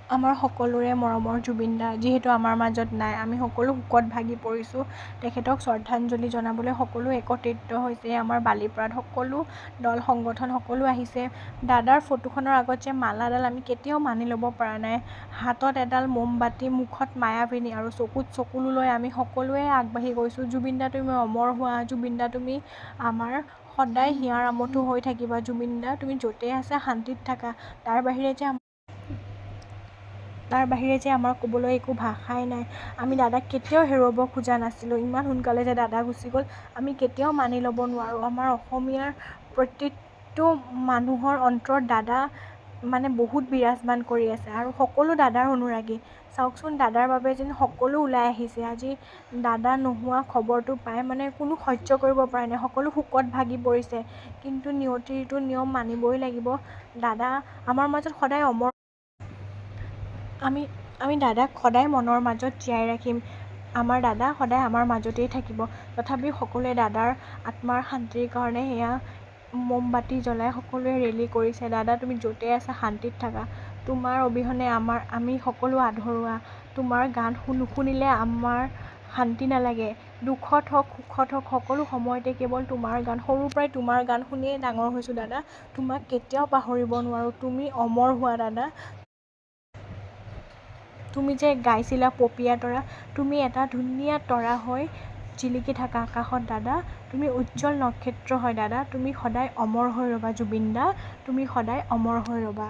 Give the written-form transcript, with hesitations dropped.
আমাৰ সকলোৰে মৰমৰ জুবিন দা যিহেতু আমাৰ মাজত নাই, আমি সকলো শোকত ভাগি পৰিছোঁ। তেখেতক শ্ৰদ্ধাঞ্জলি জনাবলৈ সকলো একত্ৰিত হৈছে। আমাৰ বালিপাৰাত সকলো দল সংগঠন সকলো আহিছে। দাদাৰ ফটোখনৰ আগত যে মালাডাল আমি কেতিয়াও মানি ল'ব পৰা নাই। হাতত এডাল মোমবাতি, মুখত মায়াবিনী আৰু চকুত চকুলো লৈ আমি সকলোৱে আগবাঢ়ি গৈছোঁ। জুবিন দা তুমি অমৰ হোৱা, জুবিন দা তুমি আমাৰ সদায় হিয়াৰ আমঠু হৈ থাকিবা। জুবিন দা তুমি য'তেই আছা শান্তিত থাকা। তাৰ বাহিৰে যে আমাৰ ক'বলৈ একো ভাষাই নাই। আমি দাদাক কেতিয়াও হেৰুৱাব খোজা নাছিলোঁ। ইমান সোনকালে যে দাদা গুচি গ'ল আমি কেতিয়াও মানি ল'ব নোৱাৰোঁ। আমাৰ অসমীয়াৰ প্ৰত্যেকটো মানুহৰ অন্তৰত দাদা মানে বহুত বিৰাজমান কৰি আছে আৰু সকলো দাদাৰ অনুৰাগী। চাওকচোন দাদাৰ বাবে যেন সকলো ওলাই আহিছে। আজি দাদা নোহোৱা খবৰটো পাই মানে কোনো সহ্য কৰিব পৰা নাই। সকলো শোকত ভাগি পৰিছে। কিন্তু নিয়তিৰটো নিয়ম মানিবই লাগিব। দাদা আমাৰ মাজত সদায় অমৰ। আমি দাদাক সদায় মনৰ মাজত জীয়াই ৰাখিম। আমাৰ দাদা সদায় আমাৰ মাজতেই থাকিব। তথাপিও সকলোৱে দাদাৰ আত্মাৰ শান্তিৰ কাৰণে সেয়া মোমবাতি জ্বলাই সকলোৱে ৰেলী কৰিছে। দাদা তুমি য'তেই আছা শান্তিত থাকা। তোমাৰ অবিহনে আমি সকলো আধৰুৱা। তোমাৰ গান নুশুনিলে আমাৰ শান্তি নালাগে। দুখত হওক সুখত হওক সকলো সময়তে কেৱল তোমাৰ গান। সৰুৰ পৰাই তোমাৰ গান শুনিয়েই ডাঙৰ হৈছোঁ দাদা। তোমাক কেতিয়াও পাহৰিব নোৱাৰোঁ। তুমি অমৰ হোৱা দাদা। তুমি যে গাইছিলা পপীয়া তৰা, তুমি এটা ধুনীয়া তৰা হৈ জিলিকি থাকা আকাশত দাদা। তুমি উজ্জ্বল নক্ষত্ৰ হয় দাদা। তুমি সদায় অমৰ হৈ ৰ'বা জুবিন দা। তুমি সদায় অমৰ হৈ ৰ'বা।